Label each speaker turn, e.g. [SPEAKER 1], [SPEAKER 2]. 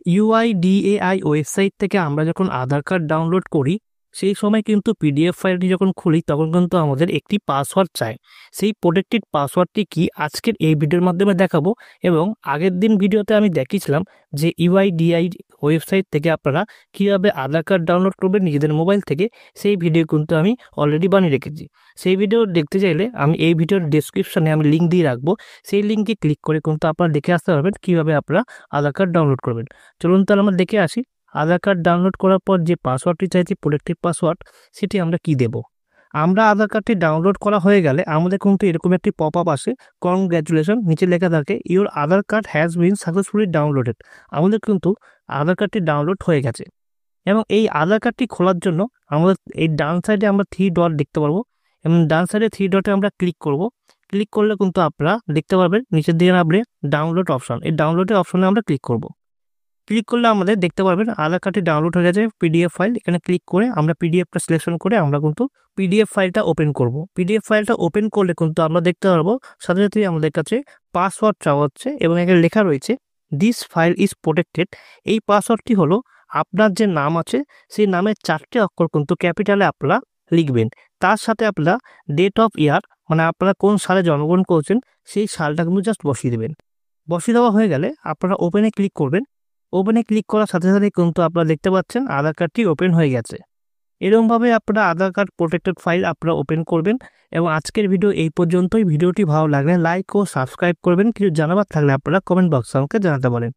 [SPEAKER 1] UIDAI website থেকে আমরা যখন আধার কার্ড ডাউনলোড করি সেই সময় কিন্তু পিডিএফ ফাইলটি যখন খুলি তখন কিন্তু আমাদের একটি পাসওয়ার্ড চাই। সেই প্রোটেক্টেড পাসওয়ার্ডটি কি আজকের এই ভিডিওর মাধ্যমে দেখাবো। এবং আগের দিন ভিডিওতে আমি দেখিয়েছিলাম যে ইউআইডিআই ওয়েবসাইট থেকে আপনারা কীভাবে আধার কার্ড ডাউনলোড করবেন নিজেদের মোবাইল থেকে, সেই ভিডিও কিন্তু আমি অলরেডি বানিয়ে রেখেছি। সেই ভিডিও দেখতে চাইলে আমি এই ভিডিওর ডেসক্রিপশনে আমি লিঙ্ক দিয়ে রাখবো, সেই লিঙ্কে ক্লিক করে কিন্তু আপনারা দেখে আসতে পারবেন কীভাবে আপনারা আধার কার্ড ডাউনলোড করবেন। চলুন তাহলে আমরা দেখে আসি আধার কার্ড ডাউনলোড করার পর যে পাসওয়ার্ডটি চাইছি প্রোটেক্টেড পাসওয়ার্ড, সেটি আমরা কি দেব। আমরা আধার কার্ডটি ডাউনলোড করা হয়ে গেলে আমাদের কিন্তু এরকম একটি পপ আপ আসে, কংগ্র্যাচুলেশন, নিচে লেখা থাকে your Aadhaar card has been successfully downloaded. আমাদের কিন্তু আধার কার্ডটি ডাউনলোড হয়ে গেছে এবং এই আধার কার্ডটি খোলার জন্য আমাদের এই ডান সাইডে আমরা 3 ডট দেখতে পারবো এবং ডান সাইডে 3 ডটে আমরা ক্লিক করব। ক্লিক করলে কিন্তু আপনারা দেখতে পারবেন নিচের দিকে নামবে ডাউনলোড অপশন, এই ডাউনলোডের অপশনে আমরা ক্লিক করব। ক্লিক করলে আমাদের দেখতে পারবেন আধার কার্ডটি ডাউনলোড হয়ে গেছে পিডিএফ ফাইল। এখানে ক্লিক করে আমরা পিডিএফটা সিলেকশন করে আমরা কিন্তু পিডিএফ ফাইলটা ওপেন করব। পিডিএফ ফাইলটা ওপেন করলে কিন্তু আমরা দেখতে পারবো সাথে সাথেই আমাদের কাছে পাসওয়ার্ড চাওয়া হচ্ছে এবং এখানে লেখা রয়েছে দিস ফাইল ইজ প্রোটেক্টেড। এই পাসওয়ার্ডটি হলো আপনার যে নাম আছে সেই নামের 4টে অক্ষর কিন্তু ক্যাপিটালে আপনারা লিখবেন। তার সাথে আপনারা ডেট অফ ইয়ার, মানে আপনারা কোন সালে জন্মগ্রহণ করেছেন সেই সালটা কিন্তু জাস্ট বসিয়ে দেবেন। বসিয়ে দেওয়া হয়ে গেলে আপনারা ওপেনে ক্লিক করবেন। ওপেনে ক্লিক করার সাথে সাথে কিন্তু আপনারা দেখতে পাচ্ছেন আধার কার্ডটি ওপেন হয়ে গেছে। এরকমভাবে আপনারা আধার কার্ড প্রোটেক্টেড ফাইল আপনারা ওপেন করবেন। এবং আজকের ভিডিও এই পর্যন্তই। ভিডিওটি ভালো লাগলে লাইক ও সাবস্ক্রাইব করবেন। কিছু জানাবার থাকলে আপনারা কমেন্ট বক্সে আমাকে জানাতে পারেন।